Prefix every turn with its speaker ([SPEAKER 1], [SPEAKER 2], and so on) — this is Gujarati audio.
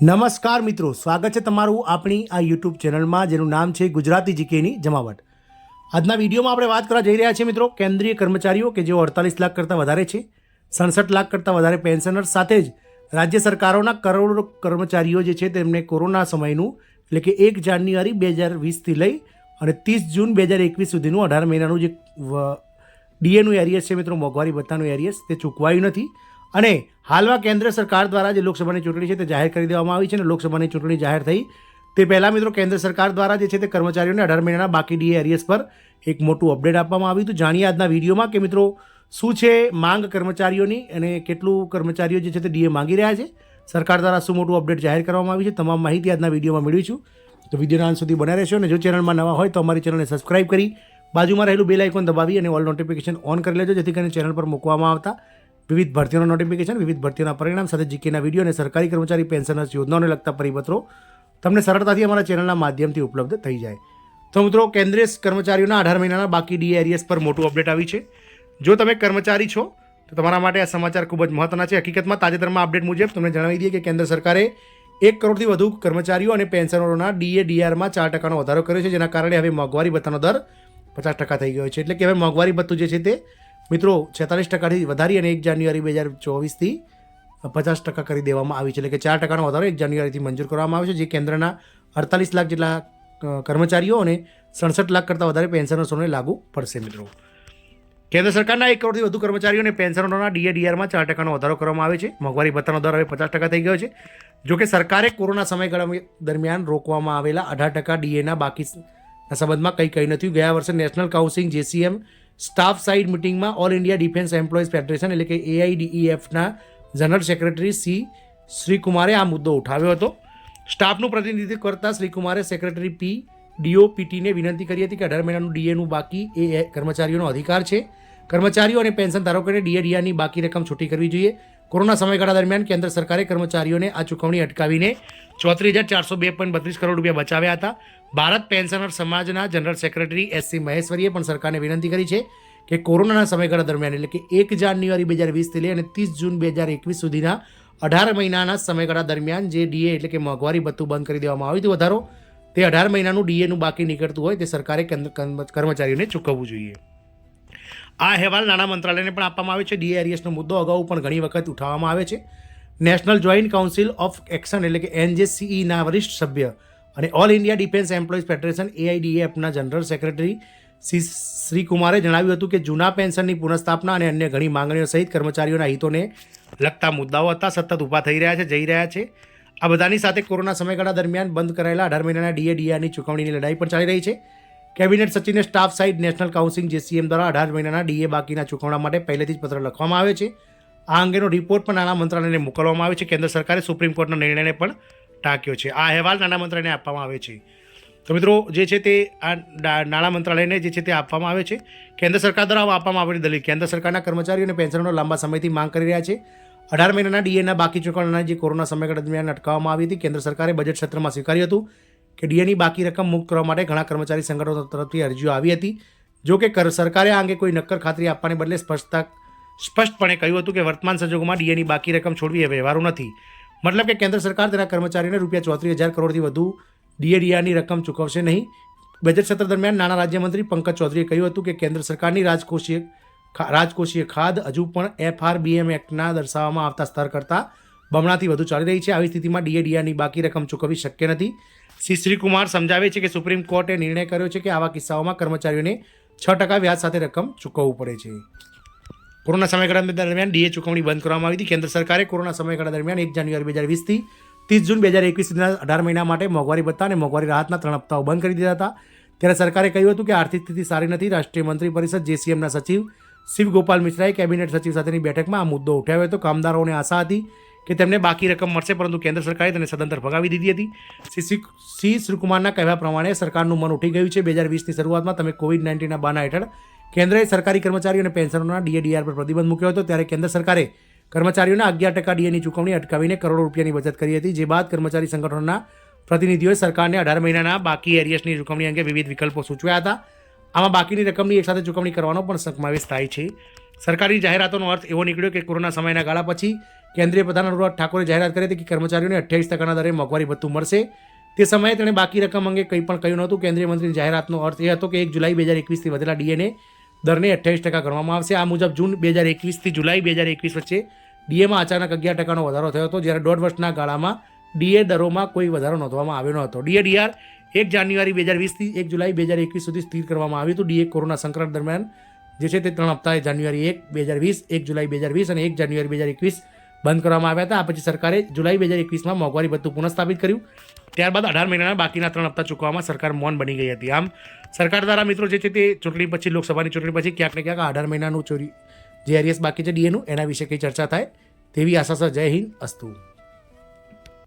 [SPEAKER 1] નમસ્કાર મિત્રો, સ્વાગત છે તમારું આપણી આ યુટ્યુબ ચેનલમાં જેનું નામ છે ગુજરાતી જીકેની જમાવટ. આજના વિડીયોમાં આપણે વાત કરવા જઈ રહ્યા છીએ મિત્રો કેન્દ્રીય કર્મચારીઓ કે જેઓ 48 લાખ કરતાં વધારે છે, 67 લાખ કરતાં વધારે પેન્શનર્સ સાથે જ રાજ્ય સરકારોના કરોડો કર્મચારીઓ જે છે તેમને કોરોના સમયનું એટલે કે 1 જાન્યુઆરી 2020થી લઈ અને 30 જૂન 2021 સુધીનું 18 મહિનાનું જે ડીએનું એરિયસ છે મિત્રો, મોંઘવારી ભથ્થાનું એરિયસ, તે ચૂકવાયું નથી. અને હાલમાં કેન્દ્ર સરકાર દ્વારા જે લોકસભાની ચૂંટણી છે તે જાહેર કરી દેવામાં આવી છે. અને લોકસભાની ચૂંટણી જાહેર થઈ તે પહેલાં મિત્રો કેન્દ્ર સરકાર દ્વારા જે છે તે કર્મચારીઓને 18 મહિનાના બાકી ડીએ એરિયસ પર એક મોટું અપડેટ આપવામાં આવ્યું હતું. જાણીએ આજના વિડીયોમાં કે મિત્રો શું છે માંગ કર્મચારીઓની અને કેટલું કર્મચારીઓ જે છે તે ડીએ માંગી રહ્યા છે, સરકાર દ્વારા શું મોટું અપડેટ જાહેર કરવામાં આવ્યું છે. તમામ માહિતી આજના વિડીયોમાં મેળવીશું. તો વિડીયોના અંત સુધી બનાવી રહેશો. અને જો ચેનલમાં નવા હોય તો અમારી ચેનલને સબસ્ક્રાઇબ કરી બાજુમાં રહેલું બેલ આઇકોન દબાવી અને ઓલ નોટિફિકેશન ઓન કરી લેજો, જેથી કરીને ચેનલ પર મૂકવામાં આવતા વિવિધ ભરતીઓના નોટિફિકેશન, વિવિધ ભરતીઓના પરિણામ સાથે જીકેના વિડીયો અને સરકારી કર્મચારી પેન્શનર્સ યોજનાઓને લગતા પરિપત્રો તમને સરળતાથી અમારા ચેનલના માધ્યમથી ઉપલબ્ધ થઈ જાય. તો મિત્રો કેન્દ્રીય કર્મચારીઓના 18 મહિનાના બાકી ડીએ એરિયસ પર મોટું અપડેટ આવી છે. જો તમે કર્મચારી છો તો તમારા માટે આ સમાચાર ખૂબ જ મહત્વના છે. હકીકતમાં તાજેતરમાં અપડેટ મુજબ તમને જણાવી દઈએ કે કેન્દ્ર સરકારે 1 કરોડથી વધુ કર્મચારીઓ અને પેન્શનરોના ડીઆરમાં 4% વધારો કર્યો છે, જેના કારણે હવે મોંઘવારી ભથ્થાનો દર 50% થઈ ગયો છે. એટલે કે હવે મોંઘવારી ભથ્થું જે છે તે મિત્રો 46%થી વધારી અને 1 જાન્યુઆરી 2024થી 50% કરી દેવામાં આવી છે. એટલે કે 4%નો વધારો 1 જાન્યુઆરીથી મંજૂર કરવામાં આવ્યો છે, જે કેન્દ્રના 48 લાખ જેટલા કર્મચારીઓ અને 67 લાખ કરતાં વધારે પેન્શનર્સોને લાગુ પડશે. મિત્રો કેન્દ્ર સરકારના 1 કરોડથી વધુ કર્મચારીઓ અને પેન્શનરોના ડીઆરમાં 4%નો વધારો કરવામાં આવે છે. મોંઘવારી ભથ્થાનો દર હવે 50% થઈ ગયો છે. જોકે સરકારે કોરોના સમયગાળા દરમિયાન રોકવામાં આવેલા 18% ડીએના બાકીના સંબંધમાં કંઈ કહી નથી. ગયા વર્ષે નેશનલ કાઉન્સિલ જેસીએમ સ્ટાફ સાઇડ મિટિંગમાં all India defence employees federation એટલે કે AIDEFના જનરલ સેક્રેટરી શ્રીકુમારે આ મુદ્દો ઉઠાવ્યો હતો. સ્ટાફનું પ્રતિનિધિત્વ કરતા શ્રીકુમારે સેક્રેટરી DOPTને વિનંતી કરી હતી કે 18 મહિનાનું ડીએનું બાકી એ કર્મચારીઓનો અધિકાર છે. કર્મચારીઓ અને પેન્શન ધારકોને ડીએની બાકી રકમ છૂટી કરવી જોઈએ. કોરોના સમયગાળા દરમિયાન કેન્દ્ર સરકારે કર્મચારીઓને આ ચૂકવણી અટકાવીને 34,402.32 કરોડ રૂપિયા બચાવ્યા હતા. ભારત પેન્શનર સમાજના જનરલ સેક્રેટરી SC મહેશ્વરીએ પણ સરકારને વિનંતી કરી છે કે કોરોનાના સમયગાળા દરમિયાન એટલે કે 1 જાન્યુઆરી 2020થી લઈ અને 30 જૂન 2021 સુધીના 18 મહિનાના સમયગાળા દરમિયાન જે ડીએ એટલે કે મોંઘવારી ભથ્થું બંધ કરી દેવામાં આવ્યું હતું વધારો, તે 18 મહિનાનું ડીએનું બાકી નીકળતું હોય તે સરકારે કર્મચારીઓને ચૂકવવું જોઈએ. આ અહેવાલ નાણાં મંત્રાલયને પણ આપવામાં આવે છે. ડીએ એરિયસનો મુદ્દો અગાઉ પણ ઘણી વખત ઉઠાવવામાં આવે છે. National joint council of action એટલે કે NJCEના વરિષ્ઠ સભ્ય અને all India defence employees federation AIDEFના જનરલ સેક્રેટરી શ્રીકુમારે જણાવ્યું હતું કે જૂના પેન્શનની પુનઃસ્થાપના અને અન્ય ઘણી માંગણીઓ સહિત કર્મચારીઓના હિતોને લગતા મુદ્દાઓ હતા સતત ઊભા થઈ રહ્યા છે, જઈ રહ્યા છે. આ બધાની સાથે કોરોના સમયગાળા દરમિયાન બંધ કરાયેલા 18 મહિનાના ડીઆરની ચૂકવણીની લડાઈ પણ ચાલી રહી છે. કેબિનેટ સચિવને staff side national council JCM દ્વારા 18 મહિનાના ડીએ બાકીના ચૂકવણા માટે પહેલેથી જ પત્ર લખવામાં આવ્યો છે. આ અંગેનો રિપોર્ટ પણ નાણાં મંત્રાલયને મોકલવામાં આવ્યો છે. કેન્દ્ર સરકારે સુપ્રીમ કોર્ટના નિર્ણયને પણ ટાંક્યો છે. આ અહેવાલ નાણાં મંત્રાલયને આપવામાં આવે છે. તો મિત્રો જે છે તે આ નાણાં મંત્રાલયને જે છે તે આપવામાં આવે છે. કેન્દ્ર સરકાર દ્વારા આપવામાં આવેલી દલીલ કેન્દ્ર સરકારના કર્મચારીઓ અને પેન્શનરો લાંબા સમયથી માંગ કરી રહ્યા છે. 18 મહિનાના ડીએના બાકી ચૂકવણાની જે કોરોના સમયગાળા દરમિયાન અટકાવવામાં આવી હતી. કેન્દ્ર સરકારે બજેટ સત્રમાં સ્વીકાર્યું હતું કે ડીએની બાકી રકમ મુક્ત કરવા માટે ઘણા કર્મચારી સંગઠનો તરફથી અરજીઓ આવી હતી. જો કે સરકારે આ અંગે કોઈ નક્કર ખાતરી આપવાને બદલે સ્પષ્ટપણે કહ્યું હતું કે વર્તમાન સંજોગોમાં ડીએની બાકી રકમ છોડવી એ વ્યવહારુ નથી. મતલબ કે કેન્દ્ર સરકાર તેના કર્મચારીઓને રૂપિયા 34,000 કરોડથી વધુ ડીઆરની રકમ ચૂકવશે નહીં. બજેટ સત્ર દરમિયાન નાણાં રાજ્યમંત્રી પંકજ ચૌધરીએ કહ્યું હતું કે કેન્દ્ર સરકારની રાજકોષીય ખાધ હજુ પણ FRBM એક્ટના દર્શાવવામાં આવતા સ્તર કરતાં બમણાથી વધુ ચાલી રહી છે. આવી સ્થિતિમાં ડીઆરની બાકી રકમ ચૂકવવી શક્ય નથી. શ્રીકુમાર સમજાવે છે કે સુપ્રીમ કોર્ટે નિર્ણય કર્યો છે કે આવા કિસ્સાઓમાં કર્મચારીઓને 6% વ્યાજ સાથે રકમ ચૂકવવું પડે છે. કોરોના સમયગાળા દરમિયાન ડીએ ચૂકવણી બંધ કરવામાં આવી હતી. કેન્દ્ર સરકારે કોરોના સમયગાળા દરમિયાન 1 જાન્યુઆરી 2020થી 30 જૂન 2021 સુધીના 18 મહિના માટે મોંઘવારી ભથ્થા અને મોંઘવારી રાહતના 3 હપ્તાઓ બંધ કરી દીધા હતા. ત્યારે સરકારે કહ્યું હતું કે આર્થિક સ્થિતિ સારી નથી. રાષ્ટ્રીય મંત્રી પરિષદ JCMના સચિવ શિવ ગોપાલ મિશ્રાએ કેબિનેટ સચિવ સાથેની બેઠકમાં આ મુદ્દો ઉઠાવ્યો હતો. કામદારોને આશા હતી કે તેમને બાકી રકમ મળશે, પરંતુ કેન્દ્ર સરકારે તેને સદંતર ભગાવી દીધી હતી. શ્રીકુમારના કહેવા પ્રમાણે સરકારનું મન ઉઠી ગયું છે. 2020ની શરૂઆતમાં તમે COVID-19ના બાના હેઠળ કેન્દ્રએ સરકારી કર્મચારીઓ અને પેન્શનરોના ડીઆર પર પ્રતિબંધ મૂક્યો હતો. ત્યારે કેન્દ્ર સરકારે કર્મચારીઓના 11% ડીએની ચૂકવણી અટકાવીને કરોડો રૂપિયાની બચત કરી હતી. જે બાદ કર્મચારી સંગઠનોના પ્રતિનિધિઓએ સરકારને 18 મહિનાના બાકી એરિયસની ચૂકવણી અંગે વિવિધ વિકલ્પો સૂચવ્યા હતા. આમાં બાકીની રકમની એકસાથે ચૂકવણી કરવાનો પણ સમાવેશ થાય છે. સરકારી જાહેરાતોનો અર્થ એવો નીકળ્યો કે કોરોના સમયના ગાળા પછી કેન્દ્રીય પ્રધાન અનુરાગ ઠાકુરે જાહેરાત કરી હતી કે કર્મચારીઓને 28% દરે મોંઘવારી ભથ્થું મળશે. તે સમયે તેણે બાકી રકમ અંગે કંઈ પણ કહ્યું નહોતું. કેન્દ્રીય મંત્રીની જાહેરાતનો અર્થ એ હતો કે 1 જુલાઈ 2021થી વધેલા ડીએને દરને 28% ગણવામાં આવશે. આ મુજબ જૂન 2021થી જુલાઈ 2021 વચ્ચે ડીએમાં અચાનક 11%નો વધારો થયો હતો, જ્યારે 1.5 વર્ષના ગાળામાં ડીએ દરોમાં કોઈ વધારો નોંધવામાં આવ્યો ન હતો. ડીઆર 1 જાન્યુઆરી 2020થી 1 જુલાઈ 2021 સુધી સ્થિર કરવામાં આવ્યું હતું. ડીએ કોરોના સંકટ દરમિયાન જે છે તે 3 હપ્તાએ જાન્યુઆરી 1, 2020, 1 જુલાઈ 2020 અને 1 જાન્યુઆરી 2021 બંધ કરવામાં આવ્યા હતા. આ પછી સરકારે જુલાઈ 2021માં મોંઘવારી ભથ્થું પુનઃસ્થાપિત કર્યું. ત્યારબાદ 18 મહિનાના બાકીના 3 હપ્તા ચૂકવવામાં સરકાર મૌન બની ગઈ હતી. આમ સરકાર દ્વારા મિત્રો જે છે તે ચૂંટણી પછી, લોકસભાની ચૂંટણી પછી ક્યાંક ને ક્યાંક 18 મહિનાનું જે એરિયસ બાકી છે ડીએનું, એના વિશે કંઈ ચર્ચા થાય તેવી આશા છે. જય હિન્દ, અસ્તુ.